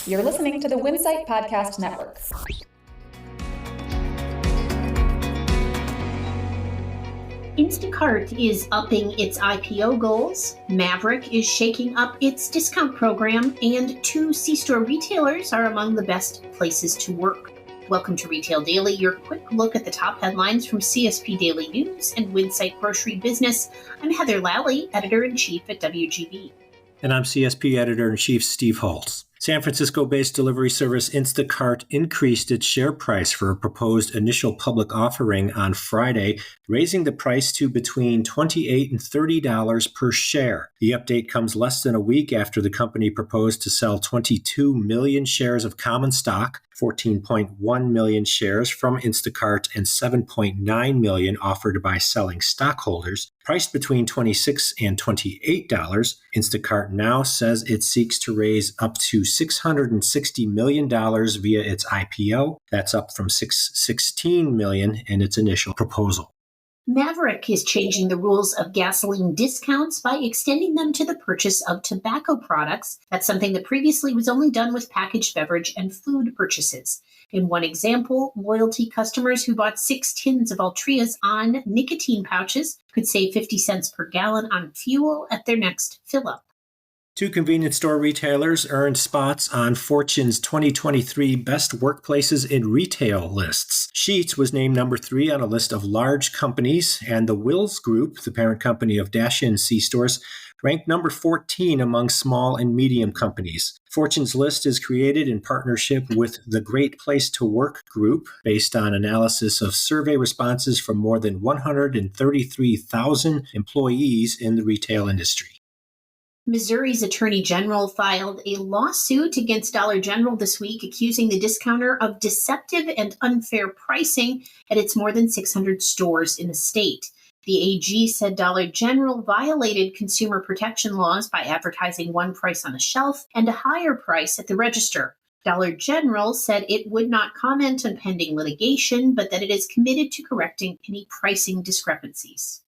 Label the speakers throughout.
Speaker 1: You're listening to the Winsight Podcast Network.
Speaker 2: Instacart is upping its IPO goals, Maverik is shaking up its discount program, and 2 C-store retailers are among the best places to work. Welcome to Retail Daily, your quick look at the top headlines from CSP Daily News and Winsight Grocery Business. I'm Heather Lally, Editor-in-Chief at WGB.
Speaker 3: And I'm CSP Editor-in-Chief Steve Holtz. San Francisco-based delivery service Instacart increased its share price for a proposed initial public offering on Friday, raising the price to between $28 and $30 per share. The update comes less than a week after the company proposed to sell 22 million shares of common stock, 14.1 million shares from Instacart, and 7.9 million offered by selling stockholders. Priced between $26 and $28, Instacart now says it seeks to raise up to $660 million via its IPO. That's up from $616 million in its initial proposal.
Speaker 2: Maverik is changing the rules of gasoline discounts by extending them to the purchase of tobacco products. That's something that previously was only done with packaged beverage and food purchases. In one example, loyalty customers who bought 6 tins of Altria's on nicotine pouches could save 50 cents per gallon on fuel at their next fill-up.
Speaker 3: 2 convenience store retailers earned spots on Fortune's 2023 Best Workplaces in Retail lists. Sheetz was named number 3 on a list of large companies, and the Wills Group, the parent company of Dash-In C-stores, ranked number 14 among small and medium companies. Fortune's list is created in partnership with the Great Place to Work Group, based on analysis of survey responses from more than 133,000 employees in the retail industry.
Speaker 2: Missouri's Attorney General filed a lawsuit against Dollar General this week, accusing the discounter of deceptive and unfair pricing at its more than 600 stores in the state. The AG said Dollar General violated consumer protection laws by advertising one price on the shelf and a higher price at the register. Dollar General said it would not comment on pending litigation, but that it is committed to correcting any pricing discrepancies.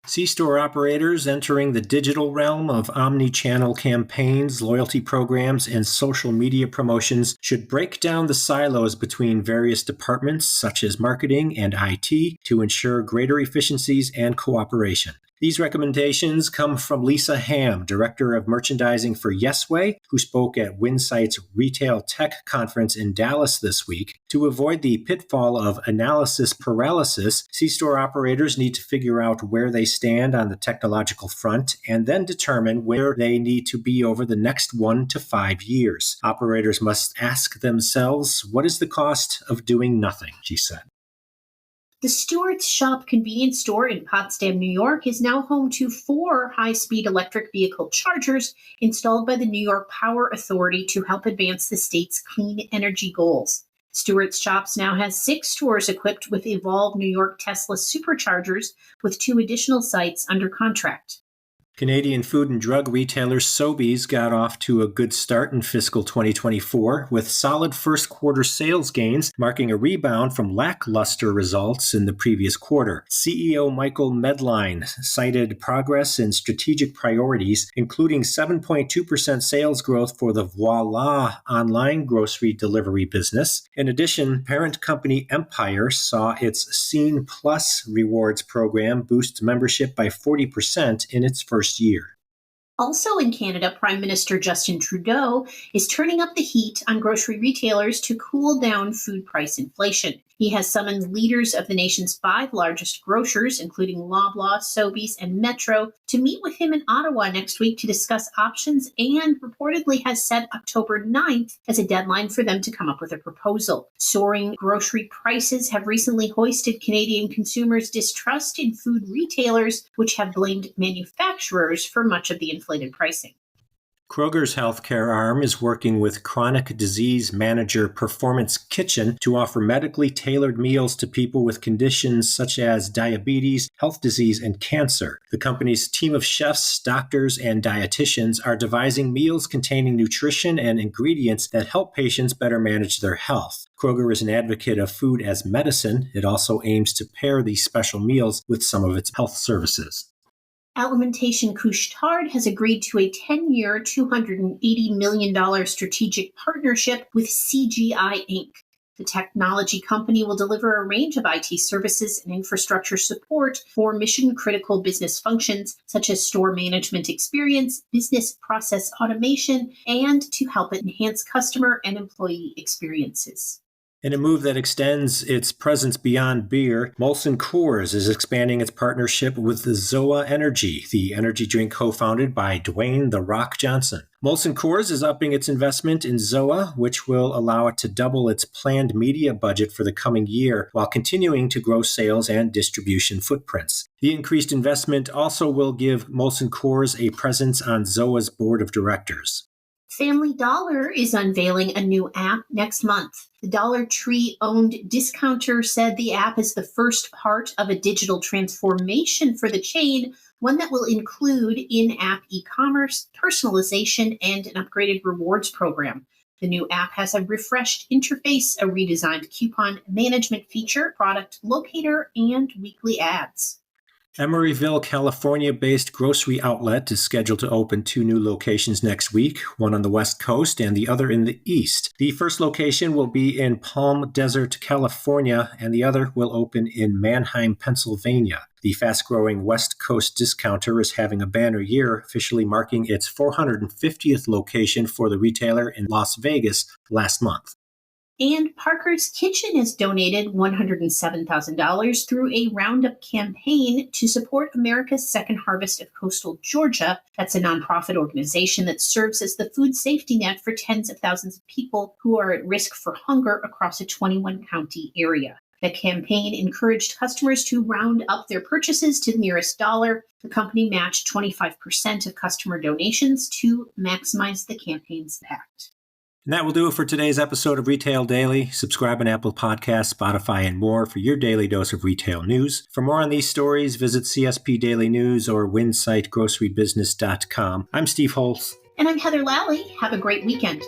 Speaker 3: C-store operators entering the digital realm of omni-channel campaigns, loyalty programs, and social media promotions should break down the silos between various departments such as marketing and IT to ensure greater efficiencies and cooperation. These recommendations come from Lisa Ham, Director of Merchandising for Yesway, who spoke at Winsight's Retail Tech Conference in Dallas this week. To avoid the pitfall of analysis paralysis, C-store operators need to figure out where they stand on the technological front and then determine where they need to be over the next 1 to 5 years. Operators must ask themselves, what is the cost of doing nothing, she said.
Speaker 2: The Stewart's Shop convenience store in Potsdam, New York, is now home to 4 high-speed electric vehicle chargers installed by the New York Power Authority to help advance the state's clean energy goals. Stewart's Shops now has 6 stores equipped with Evolve New York Tesla superchargers, with 2 additional sites under contract.
Speaker 3: Canadian food and drug retailer Sobeys got off to a good start in fiscal 2024, with solid first quarter sales gains marking a rebound from lackluster results in the previous quarter. CEO Michael Medline cited progress in strategic priorities, including 7.2% sales growth for the Voilà online grocery delivery business. In addition, parent company Empire saw its Scene Plus rewards program boost membership by 40% in its first year.
Speaker 2: Also in Canada, Prime Minister Justin Trudeau is turning up the heat on grocery retailers to cool down food price inflation. He has summoned leaders of the nation's 5 largest grocers, including Loblaw, Sobeys, and Metro, to meet with him in Ottawa next week to discuss options, and reportedly has set October 9th as a deadline for them to come up with a proposal. Soaring grocery prices have recently hoisted Canadian consumers' distrust in food retailers, which have blamed manufacturers for much of the inflated pricing.
Speaker 3: Kroger's healthcare arm is working with chronic disease manager Performance Kitchen to offer medically tailored meals to people with conditions such as diabetes, health disease, and cancer. The company's team of chefs, doctors, and dietitians are devising meals containing nutrition and ingredients that help patients better manage their health. Kroger is an advocate of food as medicine. It also aims to pair these special meals with some of its health services.
Speaker 2: Alimentation Couche-Tard has agreed to a 10-year, $280 million strategic partnership with CGI Inc. The technology company will deliver a range of IT services and infrastructure support for mission-critical business functions such as store management experience, business process automation, and to help enhance customer and employee experiences.
Speaker 3: In a move that extends its presence beyond beer, Molson Coors is expanding its partnership with ZOA Energy, the energy drink co-founded by Dwayne "The Rock" Johnson. Molson Coors is upping its investment in ZOA, which will allow it to double its planned media budget for the coming year while continuing to grow sales and distribution footprints. The increased investment also will give Molson Coors a presence on ZOA's board of directors.
Speaker 2: Family Dollar is unveiling a new app next month. The Dollar Tree-owned discounter said the app is the first part of a digital transformation for the chain, one that will include in-app e-commerce, personalization, and an upgraded rewards program. The new app has a refreshed interface, a redesigned coupon management feature, product locator, and weekly ads.
Speaker 3: Emeryville, California-based grocery outlet is scheduled to open 2 new locations next week, one on the West Coast and the other in the East. The first location will be in Palm Desert, California, and the other will open in Manheim, Pennsylvania. The fast-growing West Coast discounter is having a banner year, officially marking its 450th location for the retailer in Las Vegas last month.
Speaker 2: And Parker's Kitchen has donated $107,000 through a Roundup campaign to support America's Second Harvest of Coastal Georgia. That's a nonprofit organization that serves as the food safety net for tens of thousands of people who are at risk for hunger across a 21-county area. The campaign encouraged customers to round up their purchases to the nearest dollar. The company matched 25% of customer donations to maximize the campaign's impact.
Speaker 3: And that will do it for today's episode of Retail Daily. Subscribe on Apple Podcasts, Spotify, and more for your daily dose of retail news. For more on these stories, visit CSP Daily News or WinsightGroceryBusiness.com. I'm Steve Holtz.
Speaker 2: And I'm Heather Lally. Have a great weekend.